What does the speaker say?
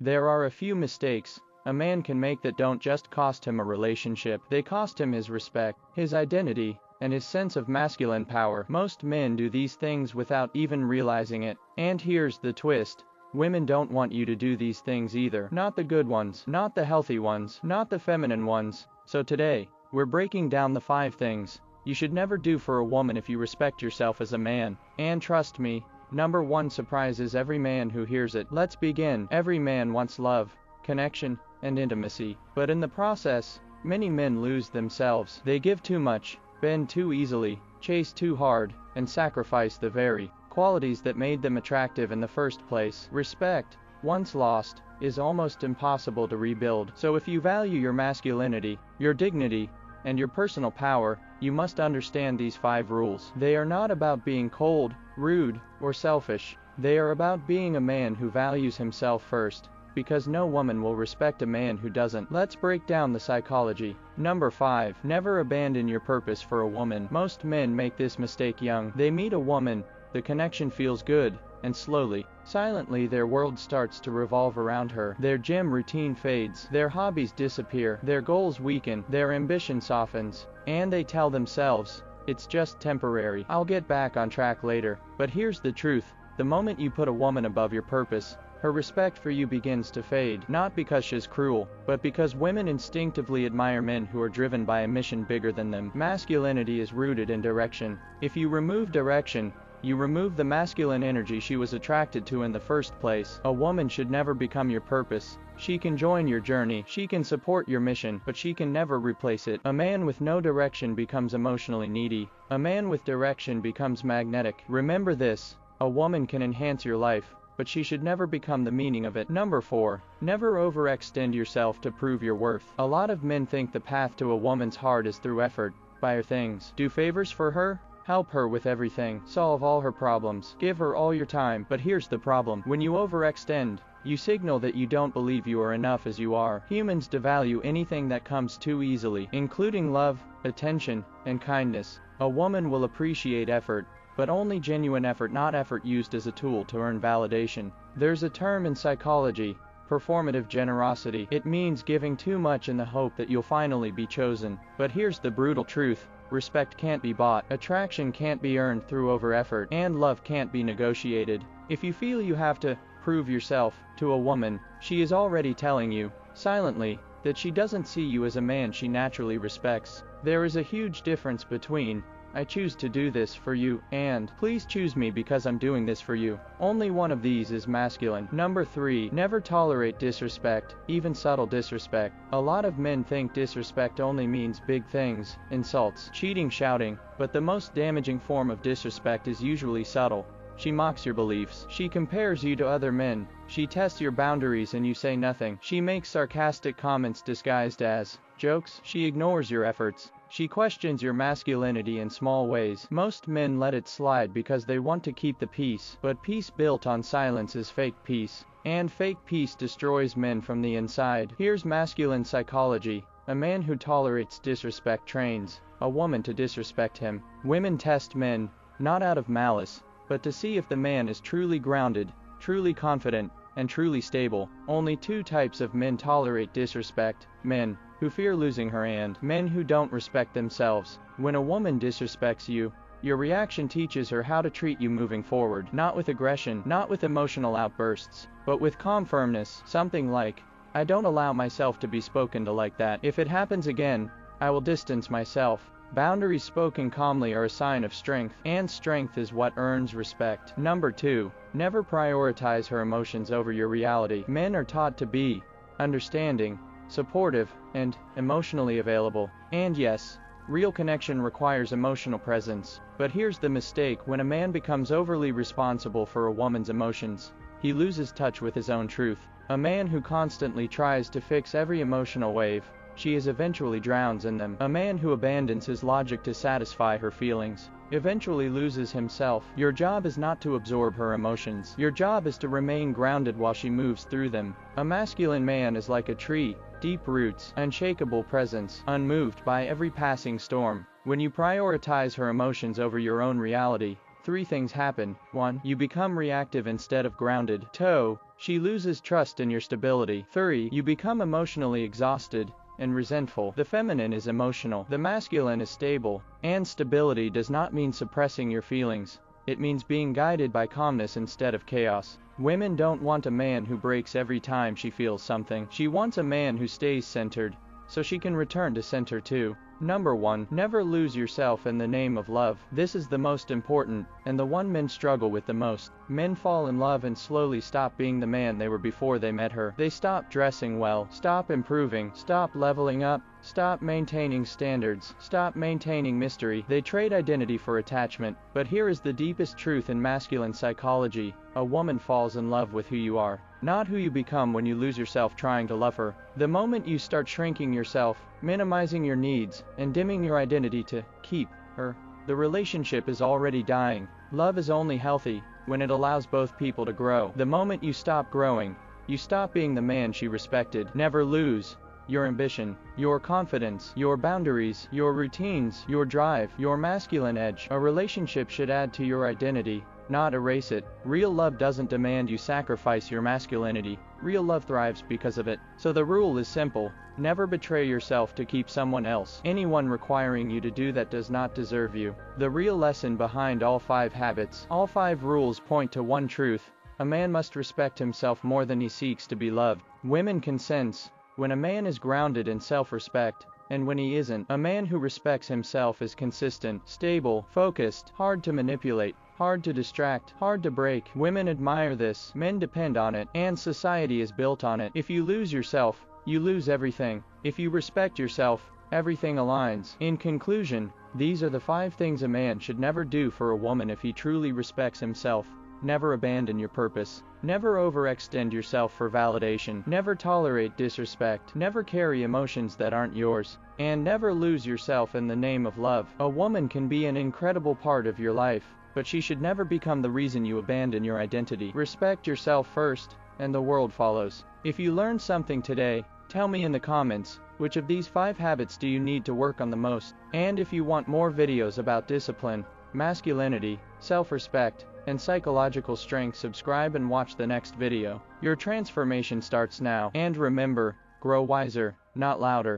There are a few mistakes a man can make that don't just cost him a relationship, they cost him his respect, his identity, and his sense of masculine power. Most men do these things without even realizing it. And here's the twist. Women don't want you to do these things either. Not the good ones, not the healthy ones, not the feminine ones. So today, we're breaking down the 5 things you should never do for a woman if you respect yourself as a man. And trust me, number 1 surprises every man who hears it. Let's begin. Every man wants love, connection, and intimacy. But in the process, many men lose themselves. They give too much, bend too easily, chase too hard, and sacrifice the very qualities that made them attractive in the first place. Respect, once lost, is almost impossible to rebuild. So if you value your masculinity, your dignity, and your personal power, you must understand these 5 rules. They are not about being cold, rude, or selfish. They are about being a man who values himself first, because no woman will respect a man who doesn't. Let's break down the psychology. Number 5. Never abandon your purpose for a woman. Most men make this mistake young. They meet a woman, the connection feels good, and slowly, silently their world starts to revolve around her. Their gym routine fades, their hobbies disappear, their goals weaken, their ambition softens, and they tell themselves, it's just temporary, I'll get back on track later. But here's the truth, the moment you put a woman above your purpose, her respect for you begins to fade, not because she's cruel, but because women instinctively admire men who are driven by a mission bigger than them. Masculinity is rooted in direction. If you remove direction, you remove the masculine energy she was attracted to in the first place. A woman should never become your purpose. She can join your journey, she can support your mission, but she can never replace it. A man with no direction becomes emotionally needy. A man with direction becomes magnetic. Remember this, a woman can enhance your life, but she should never become the meaning of it. Number 4. Never overextend yourself to prove your worth. A lot of men think the path to a woman's heart is through effort, buy her things, do favors for her, help her with everything, solve all her problems, give her all your time. But here's the problem. When you overextend, you signal that you don't believe you are enough as you are. Humans devalue anything that comes too easily, including love, attention, and kindness. A woman will appreciate effort, but only genuine effort, not effort used as a tool to earn validation. There's a term in psychology, performative generosity. It means giving too much in the hope that you'll finally be chosen. But here's the brutal truth. Respect can't be bought, attraction can't be earned through over-effort, and love can't be negotiated. If you feel you have to prove yourself to a woman, she is already telling you, silently, that she doesn't see you as a man she naturally respects. There is a huge difference between, I choose to do this for you, and please choose me because I'm doing this for you. Only one of these is masculine. Number 3. Never tolerate disrespect, even subtle disrespect. A lot of men think disrespect only means big things, insults, cheating, shouting, but the most damaging form of disrespect is usually subtle. She mocks your beliefs. She compares you to other men. She tests your boundaries and you say nothing. She makes sarcastic comments disguised as jokes. She ignores your efforts. She questions your masculinity in small ways. Most men let it slide because they want to keep the peace, but peace built on silence is fake peace, and fake peace destroys men from the inside. Here's masculine psychology. A man who tolerates disrespect trains a woman to disrespect him. Women test men, not out of malice, but to see if the man is truly grounded, truly confident, and truly stable. Only 2 types of men tolerate disrespect: men who fear losing her and men who don't respect themselves. When a woman disrespects you, your reaction teaches her how to treat you moving forward. Not with aggression, not with emotional outbursts, but with calm firmness. Something like, I don't allow myself to be spoken to like that. If it happens again, I will distance myself. Boundaries spoken calmly are a sign of strength, and strength is what earns respect. Number 2. Never prioritize her emotions over your reality. Men are taught to be understanding, supportive, and emotionally available. And yes, real connection requires emotional presence. But here's the mistake: when a man becomes overly responsible for a woman's emotions, he loses touch with his own truth. A man who constantly tries to fix every emotional wave she eventually drowns in them. A man who abandons his logic to satisfy her feelings eventually loses himself. Your job is not to absorb her emotions. Your job is to remain grounded while she moves through them. A masculine man is like a tree, deep roots, unshakable presence, unmoved by every passing storm. When you prioritize her emotions over your own reality, 3 things happen. 1. You become reactive instead of grounded. 2. She loses trust in your stability. 3. You become emotionally exhausted and resentful. The feminine is emotional. The masculine is stable. And stability does not mean suppressing your feelings. It means being guided by calmness instead of chaos. Women don't want a man who breaks every time she feels something. She wants a man who stays centered, so she can return to center too. Number 1. Never lose yourself in the name of love. This is the most important, and the one men struggle with the most. Men fall in love and slowly stop being the man they were before they met her. They stop dressing well, stop improving, stop leveling up, stop maintaining standards, stop maintaining mystery. They trade identity for attachment. But here is the deepest truth in masculine psychology. A woman falls in love with who you are, not who you become when you lose yourself trying to love her. The moment you start shrinking yourself, minimizing your needs, and dimming your identity to keep her, the relationship is already dying. Love is only healthy when it allows both people to grow. The moment you stop growing, you stop being the man she respected. Never lose your ambition, your confidence, your boundaries, your routines, your drive, your masculine edge. A relationship should add to your identity, not erase it. Real love doesn't demand you sacrifice your masculinity. Real love thrives because of it. So the rule is simple. Never betray yourself to keep someone else. Anyone requiring you to do that does not deserve you. The real lesson behind all 5 habits, all 5 rules point to one truth. A man must respect himself more than he seeks to be loved. Women can sense when a man is grounded in self-respect, and when he isn't. A man who respects himself is consistent, stable, focused, hard to manipulate, hard to distract, hard to break. Women admire this, men depend on it, and society is built on it. If you lose yourself, you lose everything. If you respect yourself, everything aligns. In conclusion, these are the 5 things a man should never do for a woman if he truly respects himself. Never abandon your purpose. Never overextend yourself for validation. Never tolerate disrespect. Never carry emotions that aren't yours. And never lose yourself in the name of love. A woman can be an incredible part of your life, but she should never become the reason you abandon your identity. Respect yourself first, and the world follows. If you learned something today, tell me in the comments, which of these 5 habits do you need to work on the most? And if you want more videos about discipline, masculinity, self-respect, and psychological strength, subscribe and watch the next video. Your transformation starts now. And remember, grow wiser, not louder.